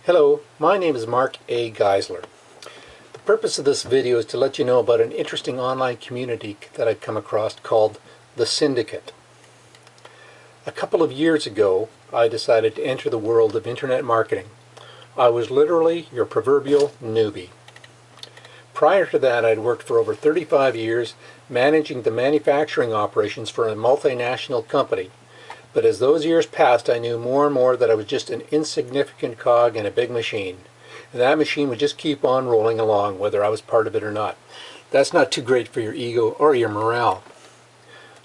Hello, my name is Mark A. Geisler. The purpose of this video is to let you know about an interesting online community that I've come across called the Syndicate. A couple of years ago, I decided to enter the world of internet marketing. I was literally your proverbial newbie. Prior to that, I'd worked for over 35 years managing the manufacturing operations for a multinational company. But as those years passed, I knew more and more that I was just an insignificant cog in a big machine. And that machine would just keep on rolling along, whether I was part of it or not. That's not too great for your ego or your morale.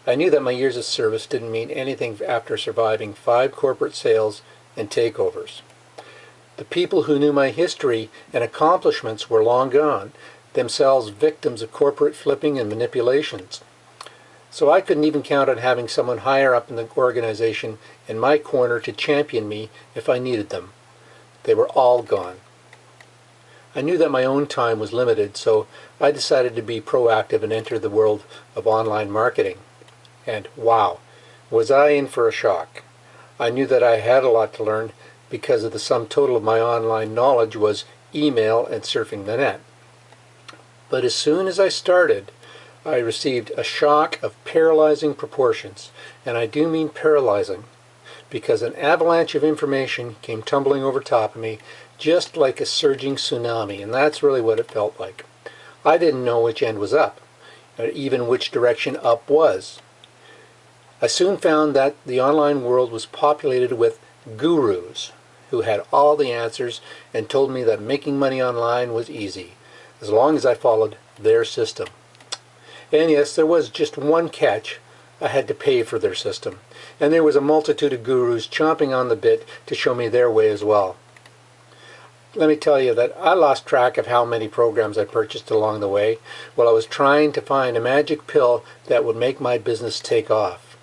I knew that my years of service didn't mean anything after surviving 5 corporate sales and takeovers. The people who knew my history and accomplishments were long gone, themselves victims of corporate flipping and manipulations. So I couldn't even count on having someone higher up in the organization in my corner to champion me if I needed them. They were all gone. I knew that my own time was limited, so I decided to be proactive and enter the world of online marketing. And wow, was I in for a shock. I knew that I had a lot to learn because of the sum total of my online knowledge was email and surfing the net. But as soon as I started, I received a shock of paralyzing proportions, and I do mean paralyzing, because an avalanche of information came tumbling over top of me, just like a surging tsunami, and that's really what it felt like. I didn't know which end was up, or even which direction up was. I soon found that the online world was populated with gurus who had all the answers and told me that making money online was easy, as long as I followed their system. And yes, there was just one catch. I had to pay for their system. And there was a multitude of gurus chomping on the bit to show me their way as well. Let me tell you that I lost track of how many programs I purchased along the way while I was trying to find a magic pill that would make my business take off.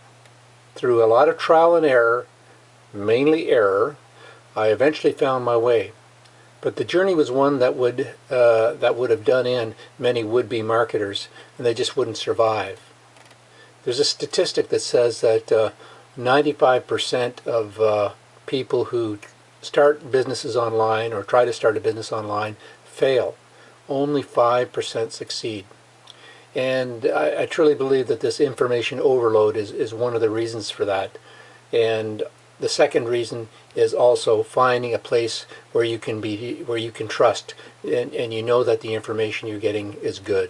Through a lot of trial and error, mainly error, I eventually found my way. But the journey was one that would have done in many would-be marketers, and they just wouldn't survive. There's a statistic that says that 95% of people who start businesses online or try to start a business online fail. Only 5% succeed. And I truly believe that this information overload is one of the reasons for that. And the second reason is also finding a place where you can trust and you know that the information you're getting is good.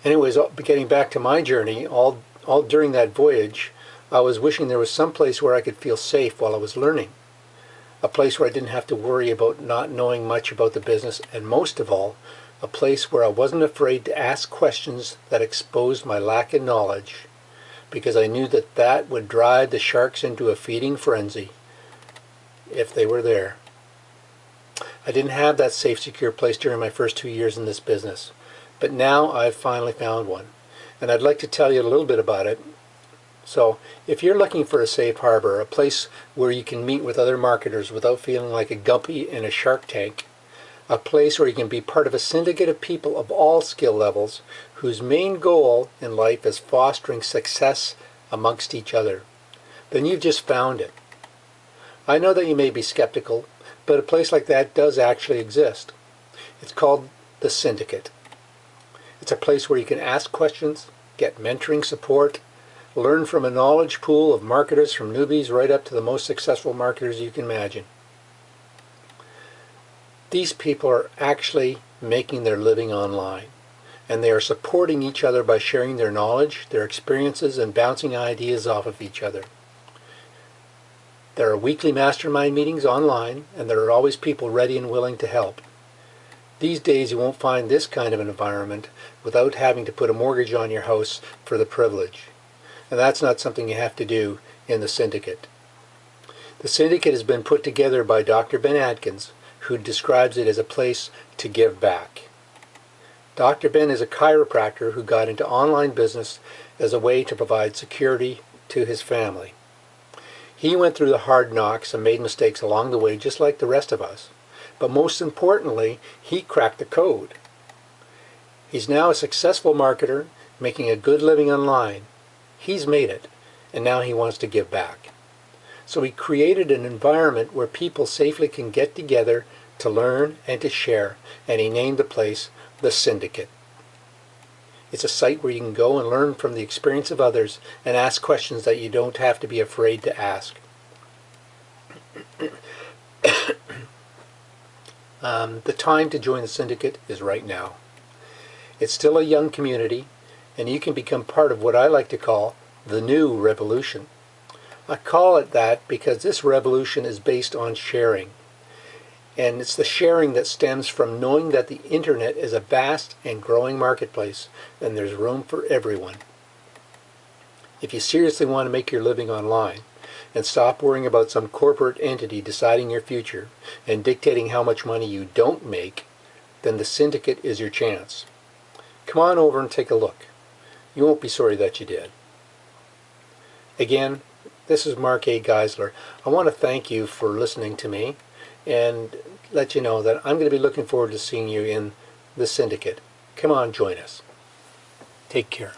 Anyways, getting back to my journey, all during that voyage, I was wishing there was some place where I could feel safe while I was learning. A place where I didn't have to worry about not knowing much about the business, and most of all, a place where I wasn't afraid to ask questions that exposed my lack of knowledge, because I knew that that would drive the sharks into a feeding frenzy if they were there. I didn't have that safe, secure place during my first 2 years in this business, but now I've finally found one, and I'd like to tell you a little bit about it. So, if you're looking for a safe harbor, a place where you can meet with other marketers without feeling like a guppy in a shark tank, a place where you can be part of a syndicate of people of all skill levels whose main goal in life is fostering success amongst each other, then you've just found it. I know that you may be skeptical, but a place like that does actually exist. It's called the Syndicate. It's a place where you can ask questions, get mentoring support, learn from a knowledge pool of marketers from newbies right up to the most successful marketers you can imagine. These people are actually making their living online, and they are supporting each other by sharing their knowledge, their experiences, and bouncing ideas off of each other. There are weekly mastermind meetings online, and there are always people ready and willing to help. These days you won't find this kind of an environment without having to put a mortgage on your house for the privilege. And that's not something you have to do in the Syndicate. The Syndicate has been put together by Dr. Ben Adkins, who describes it as a place to give back. Dr. Ben is a chiropractor who got into online business as a way to provide security to his family. He went through the hard knocks and made mistakes along the way just like the rest of us. But most importantly, he cracked the code. He's now a successful marketer, making a good living online. He's made it, and now he wants to give back. So he created an environment where people safely can get together to learn and to share, and he named the place the Syndicate. It's a site where you can go and learn from the experience of others and ask questions that you don't have to be afraid to ask. The time to join the Syndicate is right now. It's still a young community, and you can become part of what I like to call the new revolution. I call it that because this revolution is based on sharing. And it's the sharing that stems from knowing that the internet is a vast and growing marketplace, and there's room for everyone. If you seriously want to make your living online, and stop worrying about some corporate entity deciding your future and dictating how much money you don't make, then the Syndicate is your chance. Come on over and take a look. You won't be sorry that you did. Again, this is Mark A. Geisler. I want to thank you for listening to me and let you know that I'm going to be looking forward to seeing you in the Syndicate. Come on, join us. Take care.